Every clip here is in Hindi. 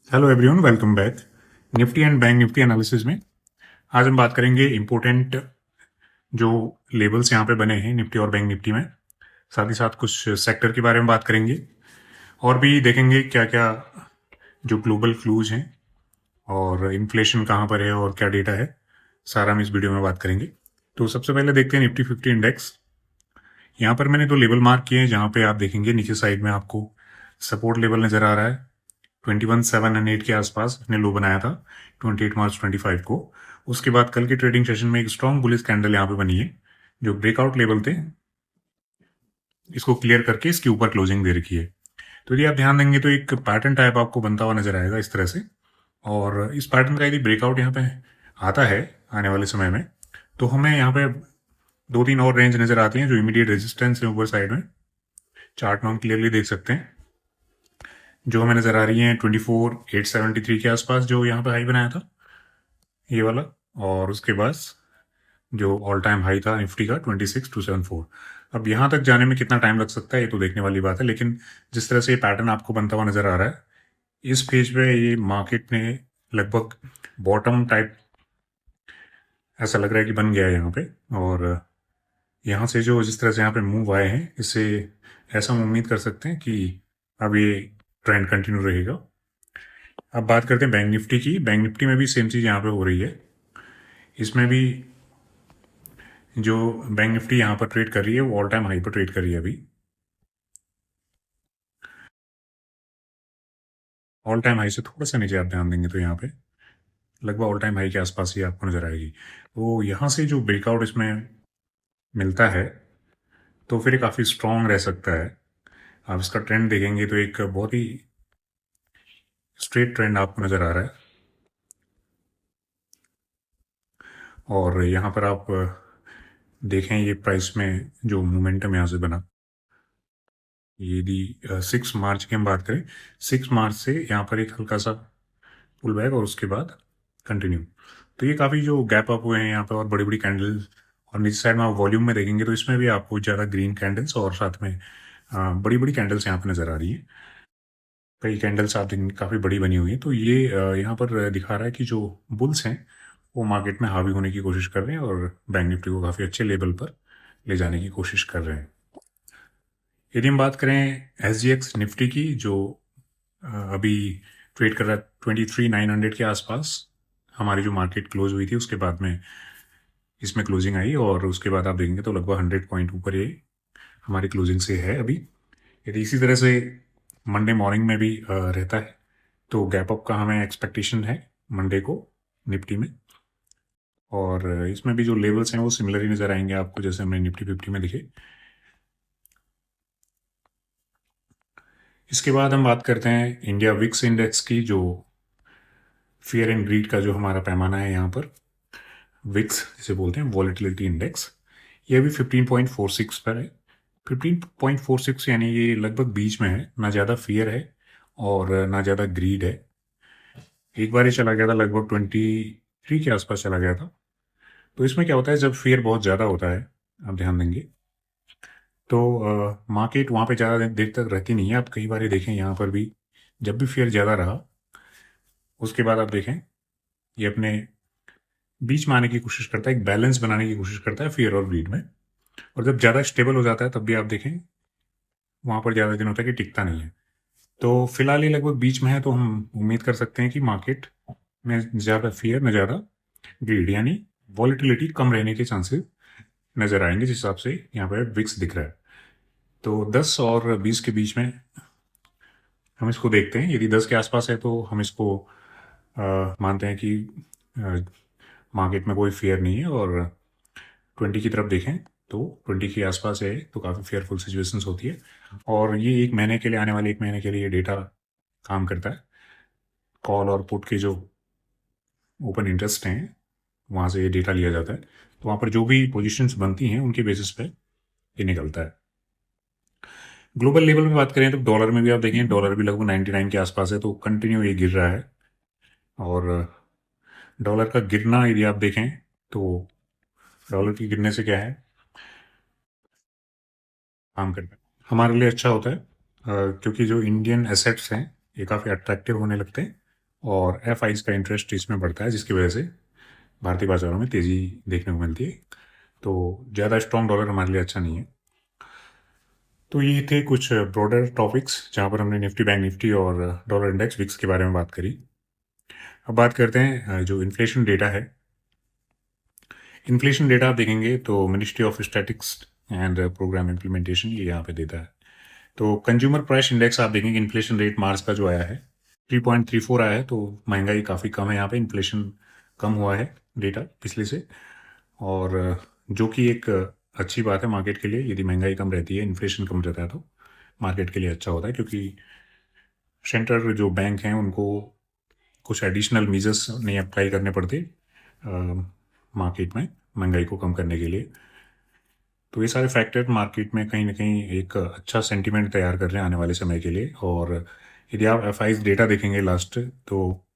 Hello everyone, welcome back. Nifty and bank Nifty analysis में आज हम बात करेंगे इंपॉर्टेंट जो लेबल्स यहाँ पे बने हैं निफ्टी और बैंक निफ्टी में। साथ ही साथ कुछ सेक्टर के बारे में बात करेंगे और भी देखेंगे क्या क्या जो ग्लोबल क्लूज हैं और इन्फ्लेशन कहाँ पर है और क्या डेटा है, सारा हम इस वीडियो में बात करेंगे। तो सबसे पहले देखते हैं निफ्टी 50 इंडेक्स। यहाँ पर मैंने 2 लेवल मार्क किए हैं जहाँ पे आप देखेंगे नीचे साइड में आपको सपोर्ट लेवल नज़र आ रहा है। 21,708 के आसपास इसने लो बनाया था 28 मार्च 25 को। उसके बाद कल के ट्रेडिंग सेशन में एक स्ट्रॉन्ग बुलिश कैंडल यहाँ पे बनी है जो ब्रेकआउट लेवल थे, इसको क्लियर करके इसके ऊपर क्लोजिंग दे रखी है। तो यदि आप ध्यान देंगे तो एक पैटर्न टाइप आपको बनता हुआ नजर आएगा इस तरह से। और इस पैटर्न का यदि ब्रेकआउट यहाँ पे आता है आने वाले समय में तो हमें यहाँ पे 2-3 और रेंज नजर आती हैं जो इमीडिएट रेजिस्टेंस है ऊपर साइड में। चार्ट में हम क्लियरली देख सकते हैं जो हमें नजर आ रही है 24,873 के आसपास, जो यहाँ पे हाई बनाया था ये वाला। और उसके बाद जो ऑल टाइम हाई था निफ्टी का 26,274। अब यहाँ तक जाने में कितना टाइम लग सकता है ये तो देखने वाली बात है, लेकिन जिस तरह से ये पैटर्न आपको बनता हुआ नजर आ रहा है इस पेज पे ये मार्केट ने लगभग बॉटम टाइप ऐसा लग रहा है कि बन गया है यहाँ पे। और यहाँ से जो जिस तरह से यहाँ पे मूव आए हैं इससे ऐसा हम उम्मीद कर सकते हैं कि अब ये ट्रेंड कंटिन्यू रहेगा। अब बात करते हैं बैंक निफ्टी की। बैंक निफ्टी में भी सेम चीज़ यहाँ पे हो रही है। इसमें भी जो बैंक निफ्टी यहाँ पर ट्रेड कर रही है वो ऑल टाइम हाई पर ट्रेड कर रही है अभी। ऑल टाइम हाई से थोड़ा सा नीचे आप ध्यान देंगे तो यहाँ पे लगभग ऑल टाइम हाई के आसपास ही आपको नजर आएगी। तो यहाँ से जो ब्रेकआउट इसमें मिलता है तो फिर ये काफ़ी स्ट्रॉन्ग रह सकता है। आप इसका ट्रेंड देखेंगे तो एक बहुत ही स्ट्रेट ट्रेंड आपको नजर आ रहा है। और यहाँ पर आप देखें ये प्राइस में जो मोमेंटम यहाँ से बना, यदि 6 मार्च की हम बात करें, 6 मार्च से यहाँ पर एक हल्का सा पुल बैक और उसके बाद कंटिन्यू। तो ये काफ़ी जो गैप अप हुए हैं यहाँ पे और बड़ी बड़ी कैंडल्स। और नीचे साइड में आप वॉल्यूम में देखेंगे तो इसमें भी आपको ज़्यादा ग्रीन कैंडल्स और साथ में बड़ी बड़ी कैंडल्स यहाँ पे नज़र आ रही है। कई कैंडल्स आप देखेंगे काफ़ी बड़ी बनी हुई है। तो ये यहाँ पर दिखा रहा है कि जो बुल्स हैं वो मार्केट में हावी होने की कोशिश कर रहे हैं और बैंक निफ्टी को काफ़ी अच्छे लेवल पर ले जाने की कोशिश कर रहे हैं। यदि हम बात करें SGX निफ्टी की जो अभी ट्रेड कर रहा है 23,900 के आसपास, हमारी जो मार्केट क्लोज हुई थी उसके बाद में इसमें क्लोजिंग आई और उसके बाद आप देखेंगे तो लगभग 100 पॉइंट ऊपर ये हमारी क्लोजिंग से है अभी। यदि इसी तरह से मंडे मॉर्निंग में भी रहता है तो गैप अप का हमें एक्सपेक्टेशन है मंडे को निफ्टी में। और इसमें भी जो लेवल्स हैं वो सिमिलर ही नज़र आएंगे आपको जैसे हमने निफ्टी 50 में दिखे। इसके बाद हम बात करते हैं इंडिया विक्स इंडेक्स की, जो फियर एंड ग्रीड का जो हमारा पैमाना है यहाँ पर, विक्स जिसे बोलते हैं वॉलेटिलिटी इंडेक्स, ये भी 15.46 पर है। 15.46 यानी ये लगभग बीच में है, ना ज़्यादा फियर है और ना ज़्यादा ग्रीड है। एक बार ये चला गया था लगभग 23 के आसपास चला गया था। तो इसमें क्या होता है जब फियर बहुत ज़्यादा होता है, आप ध्यान देंगे तो मार्केट वहाँ पे ज़्यादा देर तक रहती नहीं है। आप कई बार ये देखें यहाँ पर भी जब भी फेयर ज़्यादा रहा उसके बाद आप देखें ये अपने बीच में आने की कोशिश करता है, एक बैलेंस बनाने की कोशिश करता है फियर और ग्रीड में। और जब ज़्यादा स्टेबल हो जाता है तब भी आप देखें वहाँ पर ज़्यादा दिन होता है कि टिकता नहीं है। तो फिलहाल ये लगभग बीच में है, तो हम उम्मीद कर सकते हैं कि मार्केट में ज़्यादा फियर न ज़्यादा ग्रीड, यानी वॉलिटिलिटी कम रहने के चांसेस नज़र आएंगे जिस हिसाब से यहाँ पर विक्स दिख रहा है। तो 10 और 20 के बीच में हम इसको देखते हैं। यदि 10 के आसपास है तो हम इसको मानते हैं कि मार्केट में कोई फेयर नहीं है। और 20 की तरफ देखें तो 20 के आसपास है तो काफ़ी फेयरफुल सिचुएशंस होती है। और ये एक महीने के लिए, आने वाले एक महीने के लिए डेटा काम करता है। कॉल और पुट के जो ओपन इंटरेस्ट हैं वहाँ से ये डेटा लिया जाता है, तो वहाँ पर जो भी पोजीशंस बनती हैं उनके बेसिस पे ये निकलता है। ग्लोबल लेवल में बात करें तो डॉलर में भी आप देखें, डॉलर भी लगभग 99 के आसपास है, तो कंटिन्यू ये गिर रहा है। और डॉलर का गिरना यदि आप देखें तो डॉलर के गिरने से क्या है, काम करता है हमारे लिए अच्छा होता है क्योंकि जो इंडियन एसेट्स हैं ये काफ़ी अट्रैक्टिव होने लगते हैं और एफ का इंटरेस्ट इसमें बढ़ता है, जिसकी वजह से भारतीय बाजारों में तेज़ी देखने को मिलती है। तो ज़्यादा स्ट्रॉन्ग डॉलर हमारे लिए अच्छा नहीं है। तो ये थे कुछ ब्रॉडर टॉपिक्स जहाँ पर हमने निफ्टी, बैंक निफ्टी और डॉलर इंडेक्स विक्स के बारे में बात करी। अब बात करते हैं जो इन्फ्लेशन डेटा है। इन्फ्लेशन डेटा आप देखेंगे तो ministry of statistics and programme implementation ये यहाँ पे देता है। तो कंज्यूमर प्राइस इंडेक्स आप देखेंगे, इन्फ्लेशन रेट मार्च का जो आया है 3.34 आया है, तो महंगाई काफ़ी कम है यहाँ पे, इन्फ्लेशन कम हुआ है डेटा पिछले से, और जो कि एक अच्छी बात है मार्केट के लिए। यदि महंगाई कम रहती है, इन्फ्लेशन कम रहता है, तो मार्केट के लिए अच्छा होता है, क्योंकि सेंट्रल जो बैंक हैं उनको कुछ एडिशनल मीजर्स नहीं अप्लाई करने पड़ते मार्केट में महंगाई को कम करने के लिए। तो ये सारे फैक्टर मार्केट में कहीं ना कहीं एक अच्छा सेंटीमेंट तैयार कर रहे हैं आने वाले समय के लिए। और यदि आप एफ डेटा देखेंगे लास्ट, तो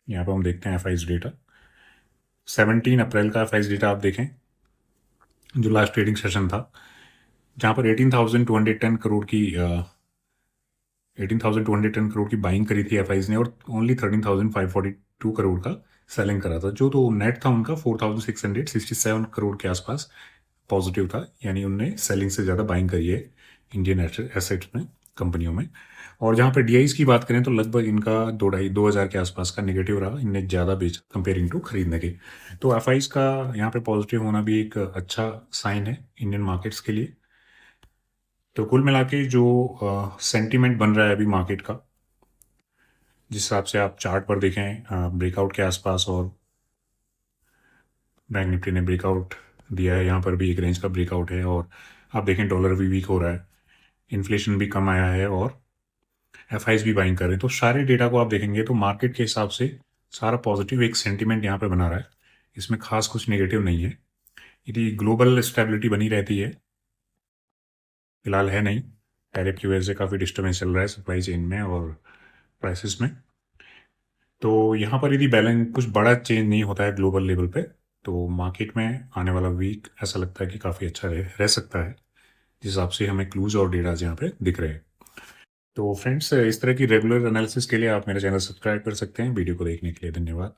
यहाँ पर हम देखते हैं एफ डेटा 17 अप्रैल का एफ डेटा आप देखें, जो लास्ट ट्रेडिंग सेशन था, जहाँ पर 18,210 करोड़ की 18,210 करोड़ की बाइंग करी थी एफ ने, और ओनली 13,542 करोड़ का सेलिंग करा था। जो तो नेट था उनका 4,667 करोड़ के आसपास पॉजिटिव था, यानी उनने सेलिंग से ज़्यादा बाइंग करी है इंडियन एसेट्स में, कंपनियों में। और जहाँ पे डीआईज की बात करें तो लगभग इनका 2,500 के आसपास का नेगेटिव रहा, इनने ज़्यादा बेचा कंपेयरिंग टू खरीदने के। तो एफ का यहाँ पे पॉजिटिव होना भी एक अच्छा साइन है इंडियन मार्केट्स के लिए। तो कुल मिला के जो सेंटीमेंट बन रहा है अभी मार्केट का, जिस हिसाब से आप चार्ट पर देखें ब्रेकआउट के आसपास, और बैंक निफ्टी ने ब्रेकआउट दिया है, यहाँ पर भी एक रेंज का ब्रेकआउट है, और आप देखें डॉलर भी वीक हो रहा है, इन्फ्लेशन भी कम आया है, और एफ भी बाइंग कर रहे हैं। तो सारे डेटा को आप देखेंगे तो मार्केट के हिसाब से सारा पॉजिटिव एक सेंटीमेंट यहाँ पे बना रहा है, इसमें खास कुछ नेगेटिव नहीं है। यदि ग्लोबल स्टेबिलिटी बनी रहती है, फिलहाल है नहीं, टैरिफ की वजह से काफ़ी डिस्टर्बेंस चल रहा है सप्लाई चेन में और प्राइसेस में। तो यहाँ पर यदि बैलेंस कुछ बड़ा चेंज नहीं होता है ग्लोबल लेवल पे, तो मार्केट में आने वाला वीक ऐसा लगता है कि काफ़ी अच्छा रह सकता है, जिस हिसाब से हमें क्लूज और डेटाज यहाँ पे दिख रहे हैं। तो फ्रेंड्स, इस तरह की रेगुलर एनालिसिस के लिए आप मेरा चैनल सब्सक्राइब कर सकते हैं। वीडियो को देखने के लिए धन्यवाद।